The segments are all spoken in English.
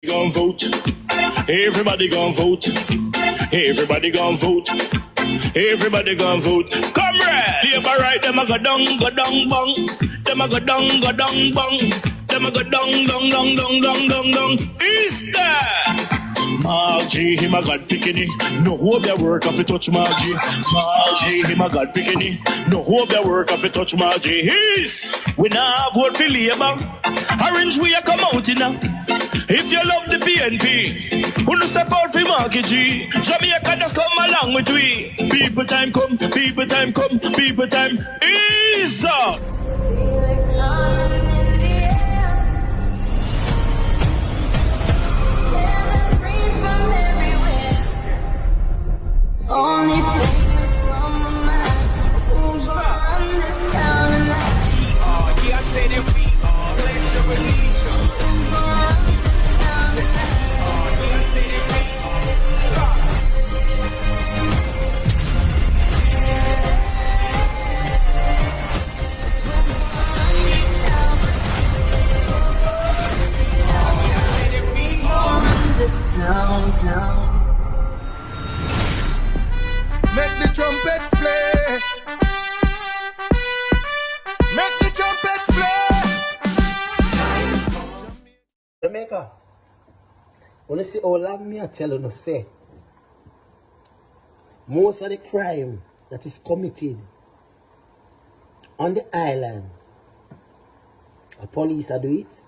Gon' vote. Everybody gon' vote. Everybody gon' vote. Everybody gon' vote. Comrade! Labor right, them a go down, bong. Them a go down, bong. Them a go down. Is that? Margie, him a God picking. No hope their work if you touch Margie. Margie, him a God picking. No hope their work if you touch Margie. We now vote for Labour. Orange we a come out in now. If you love the PNP, who no step out for Marky G. Jamaica just come along with we. People time come, people time come, people time is up. Only thing that's on my mind is who's gonna run this town tonight. Yeah, I said that we are pledge of allegiance. Who's gonna run this town tonight? Yeah, I said that we We gonna run this town. Make the trumpets play. Make the trumpets play. Jamaica, when you see how long me I tell you to say, most of the crime that is committed on the island, the police are do it.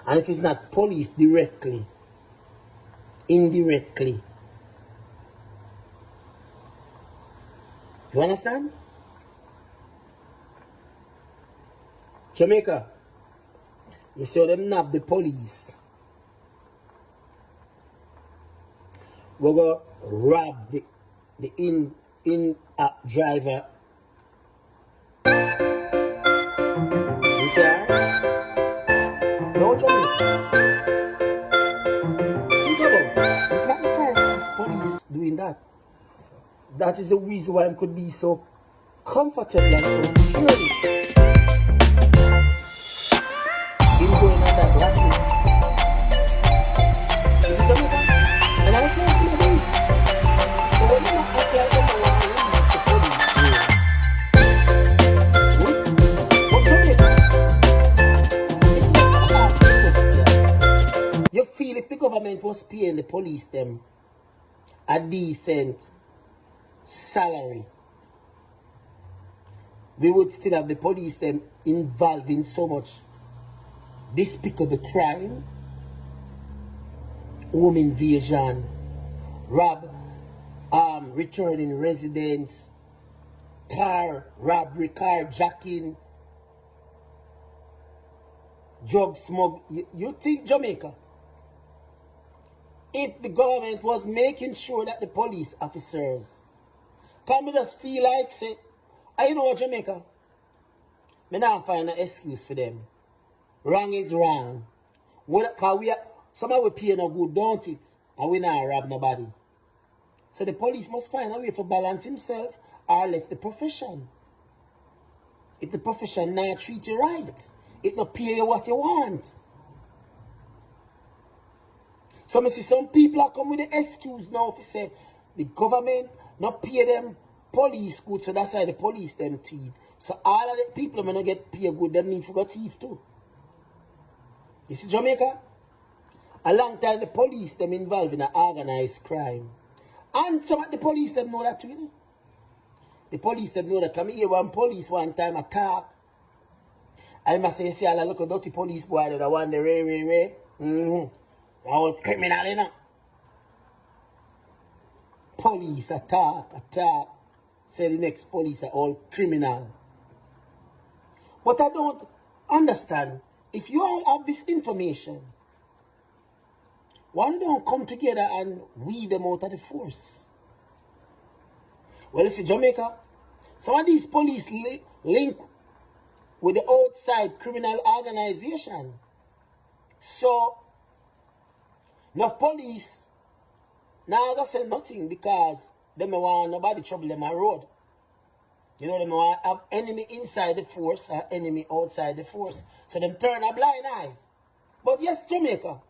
And if it's not police directly, indirectly, you understand? Jamaica, you see how them nab the police. We're going to rob the in-app driver. Okay? No, Jamaica. Think about it. It's not the first police doing that. That is the reason why I could be so comfortable and so curious in going on that last week. Is it Jamaica? And I can't see the date. So when you act like them, I want to release the police. What Jamaica? You feel if the government was paying the police them a decent salary, we would still have the police them involved in so much despicable crime, home invasion, returning residence, car robbery, carjacking, drug smuggling. You think Jamaica, if the government was making sure that the police officers can we just feel like say, I know what Jamaica, me not find an excuse for them. Wrong is wrong. Cause some of we pay no good, don't it? And we not rob nobody. So the police must find a way to balance himself or left the profession. If the profession not treat you right, it not pay you what you want. So I see some people are come with the excuse now if you say the government not pay them police good, so that's why the police them thief. So all of the people when not get paid good, them need to go thief too. You see Jamaica? A long time the police them involved in an organized crime. And some of the police them know that too, you know? The police them know that. Come here one police one time attack. I must say, you see all the look dirty police boy that one the ray. All criminal, you know? Police attack. Say the next police are all criminal. But I don't understand. If you all have this information, why don't come together and weed them out of the force? Well, you see, Jamaica, some of these police link with the outside criminal organization. So, no police, now I gotta say nothing because they don't want nobody trouble them on road. You know, they don't want have enemy inside the force or enemy outside the force. So them turn a blind eye. But yes, Jamaica.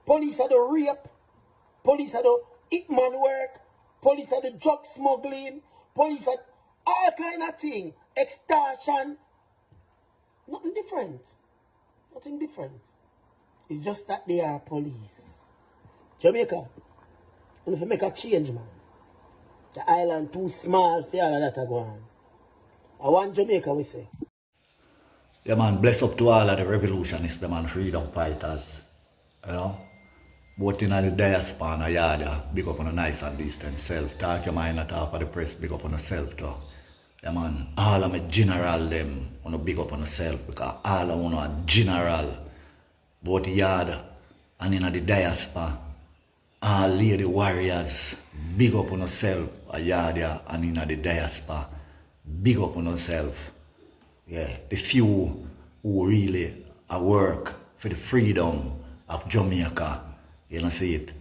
Police are the rape. Police are the hitman work. Police are the drug smuggling. Police are all kind of thing. Extortion. Nothing different. Nothing different. It's just that they are police. Jamaica, if you make a change, man. The island too small for all of that to go on. I want Jamaica, we say. Yeah, man, bless up to all of the revolutionists, the man, freedom fighters. You know? Both in the diaspora and the yard, big up on a nice and decent self. Talk your mind at top of the press, big up on yourself too. Yeah, man, all of my general them, wanna big up on yourself because all of them are general. Both yard and in the diaspora. All lady warriors, big up on yourself, a yard and in the diaspora. Big up on yourself. Yeah, the few who really work for the freedom of Jamaica, you know, see it.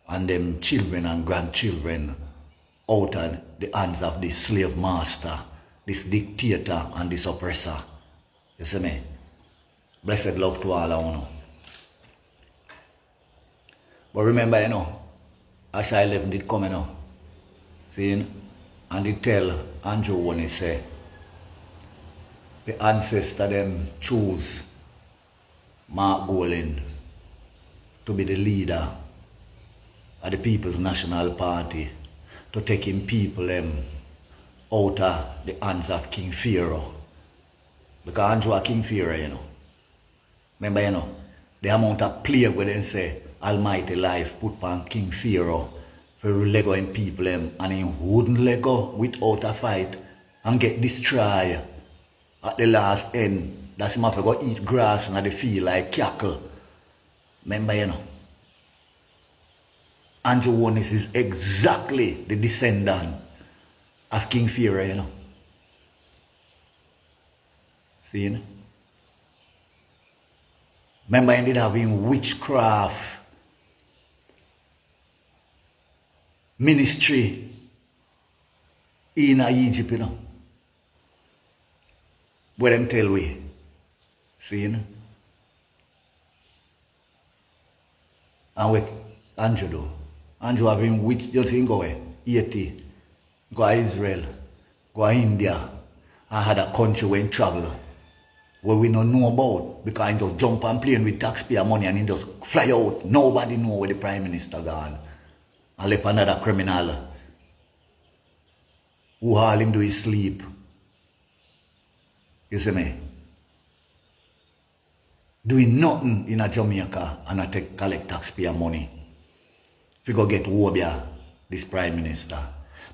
And them children and grandchildren out of the hands of this slave master, this dictator and this oppressor. You see me? Blessed love to all of you. But remember, you know, Asha 11 did come, you know, seeing, and they tell Andrew when he say, the ancestor them choose Mark Golding to be the leader of the People's National Party, to take in people out of the hands of King Pharaoh. Because Andrew is King Pharaoh, you know. Remember, you know, the amount of plague where they say Almighty life put on King Pharaoh for Lego in people and he wouldn't let go without a fight and get destroyed at the last end. That's him have to go eat grass in the field like cattle. Remember, you know. Andrew Wickedness is exactly the descendant of King Pharaoh, you know. See, you know? Remember, he did have him witchcraft ministry in Egypt, you know. Where them tell we. See, you know? And what Andrew do? Andrew have him witch, just think go away. Haiti, go to Israel, go to India, and had a country where he travel, where we don't know about, because he just jump on plane with taxpayer money and he just fly out. Nobody know where the Prime Minister gone. And left another criminal who all him do is sleep. You see me? Doing nothing in a Jamaica and I collect taxpayer money. If you go get Wobia, this Prime Minister.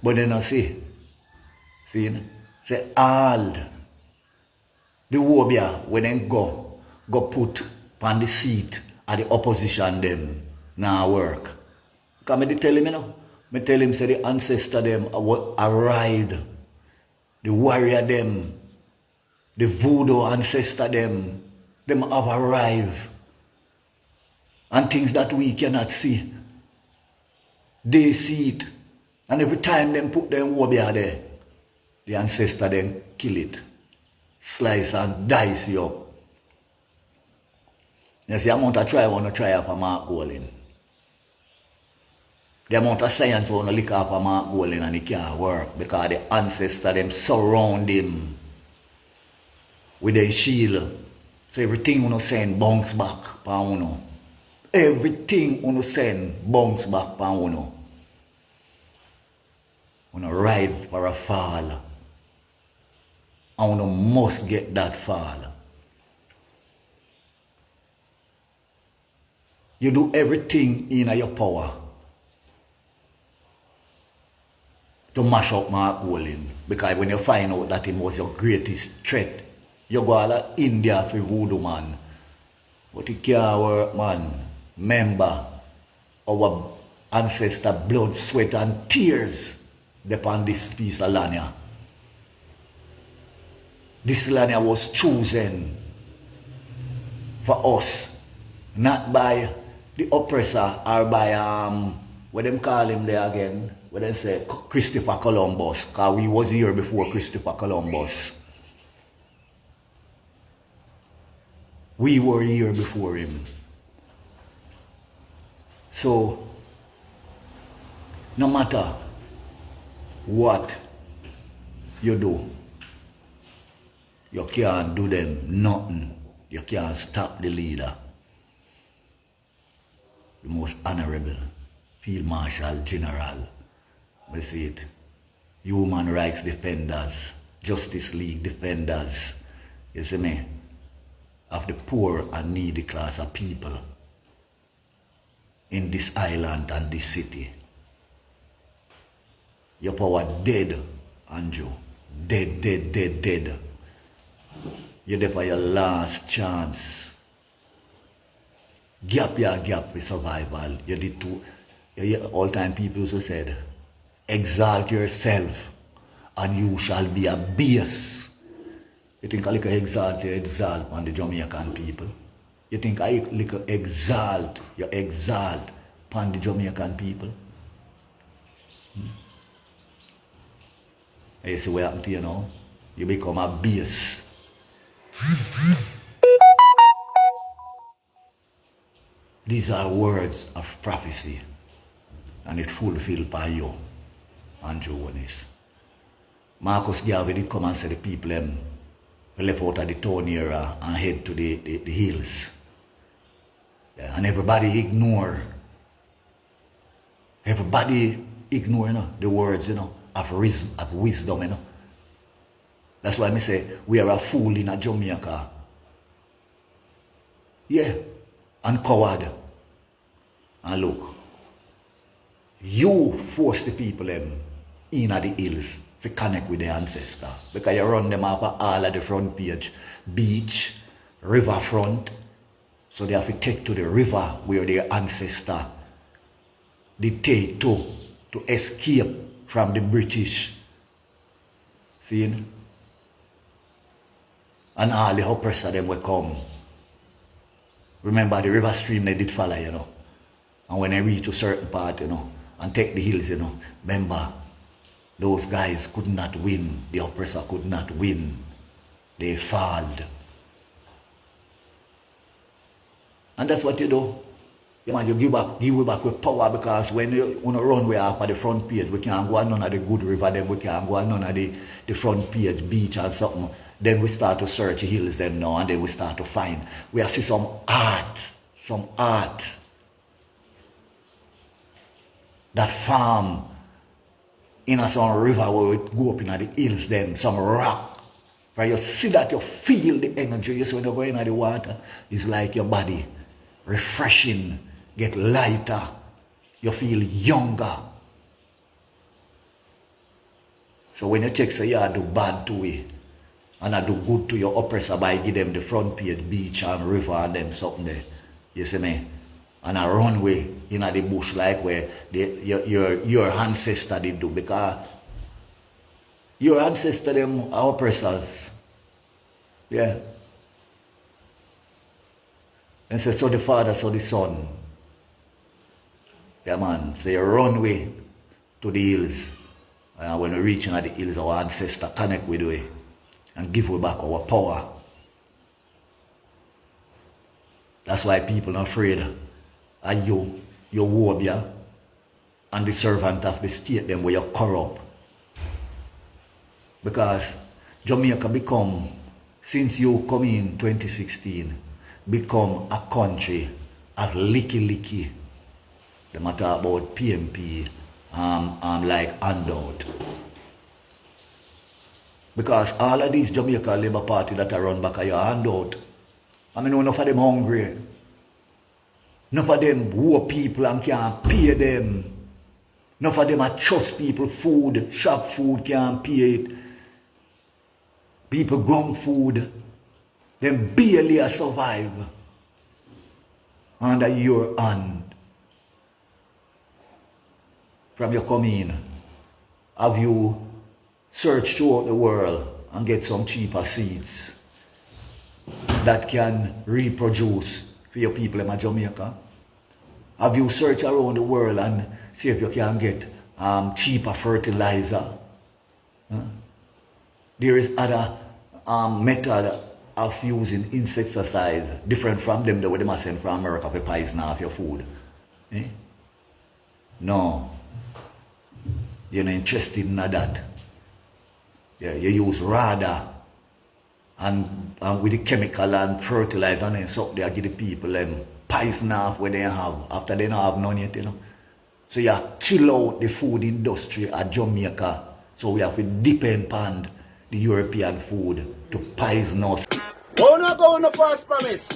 But then I see, say all the Wobia when they go put on the seat of the opposition them now work. Because I tell him, you know, I tell him say the ancestor them arrived, the warrior them, the voodoo ancestor them have arrived. And things that we cannot see, they see it. And every time them put them warrior there, the ancestor then kill it, slice and dice you up. You see, the amount of try want to try up a Mark Golding. The amount of science want to look up a Mark Golding and it can't work because the ancestor them surround him with their shield. So everything you send bounce back pa uno. Everything you send bounce back pa uno. Uno ride for a fall. And uno must get that fall. You do everything in your power to mash up Mark Golding. Because when you find out that him was your greatest threat, you go all to India for voodoo man. But it can't work, man. Remember, our ancestor blood, sweat and tears upon this piece of land. This land was chosen for us, not by the oppressor or by what them call him there again, what they say Christopher Columbus, because we was here before Christopher Columbus. We were here before him. So, no matter what you do, you can't do them nothing. You can't stop the leader. The most honorable Field Marshal General. We see it. Human rights defenders, Justice League defenders, you see me, of the poor and needy class of people in this island and this city. Your power dead, Andrew. Dead, dead, dead, dead. You're there for your last chance. Gap with survival. You did too. All time people used to say, exalt yourself and you shall be a base. You think I like exalt on the Jamaican people? You think I like exalt on the Jamaican people? You see what happened to you now? You become a base. These are words of prophecy, and it fulfilled by you, Andrew Wickedness. Marcus Garvey did come and say the people left out of the town area and head to the hills. Yeah, and everybody ignore the words, of wisdom, That's why I say we are a fool in a Jamaica. Yeah, and coward. And look, you force the people in the hills to connect with the ancestors. Because you run them up all at the front page. Beach, riverfront. So they have to take to the river where their ancestor they take to escape from the British. See? And all the oppressors them will come. Remember the river stream they did follow, And when they reach a certain part, and take the hills, remember, those guys could not win. The oppressor could not win. They failed. And that's what you do. You give back with power, because when you run way off at the front page, we can't go on none of the good river, then we can't go on none of the front page, beach and something. Then we start to search the hills them now, and then we start to find. We see some art. That farm in some river where we go up in the hills them, some rock. Where you see that, you feel the energy. You see when you go in the water, it's like your body refreshing, get lighter, you feel younger. So when you check, say you do bad to it, and I do good to your oppressor by give them the front page, beach and river and them something there. You see me? And I run way in the bush like where your ancestor did do, because your ancestor them are oppressors. Yeah. And say, so the Father, so the Son. Yeah, man. So you run way to the hills. And when we reach in the hills, our ancestor connect with we and give we back our power. That's why people are afraid of you, your warrior, and the servant of the state, them where you're corrupt. Because Jamaica become, since you come in 2016, become a country of licky. The matter about PMP, like handout. Because all of these Jamaica Labour Party that are run back are your handout. I mean, enough of them hungry. Enough of them poor people and can't pay them. Enough of them are trust people food, shop food can't pay it. People ground food. Them barely survive under your hand. From your coming, have you searched throughout the world and get some cheaper seeds that can reproduce for your people in Jamaica? Have you searched around the world and see if you can get cheaper fertilizer? There is other method of using insecticides, different from them, the way they must send from America for poison off your food. Eh? No. You're not interested in that. Yeah, you use radar and with the chemical and fertilizer and so they give the people them poison off what they have after they don't have none yet, you know. So you kill out the food industry at Jamaica. So we have to depend on the European food to poison us. We're not going to false promise.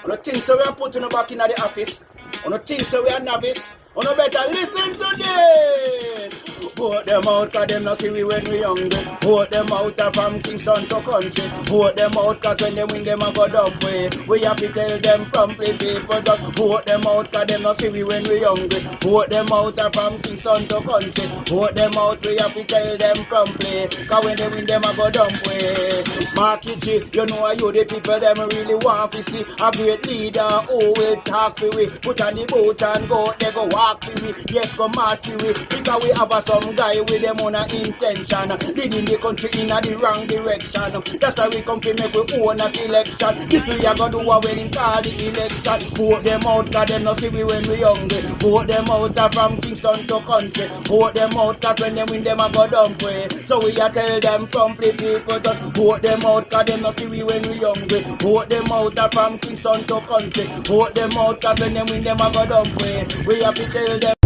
On the things that we are putting back in the office. On the things that we are novice. On the better listen to this. Vote them out cause them not see we when we hungry. Vote them out from Kingston to country. Vote them out cause when they win them a go dump way. We have to tell them promptly people just vote them out cause them not see we when we hungry. Vote them out from Kingston to country. Vote them out, we have to tell them promptly. Cause when they win them a go dump way. Marky G, you know you the people them really want to see a great leader who will talk to we. Put on the boat and go, they go walk to we. Yes, go march to we. Because we have some guy with them on a intention, leading the country in the wrong direction. That's why we come to make we own a selection. This we are gonna do a wedding call the election. Vote them out cause them not see we when we hungry. Vote them out from Kingston to country. Vote them out cause when they win them a go dump way. So we are tell them promptly people just vote them out cause them not see we when we hungry. Vote them out from Kingston to country. Vote them out cause when they win them a go dump way. We have to tell them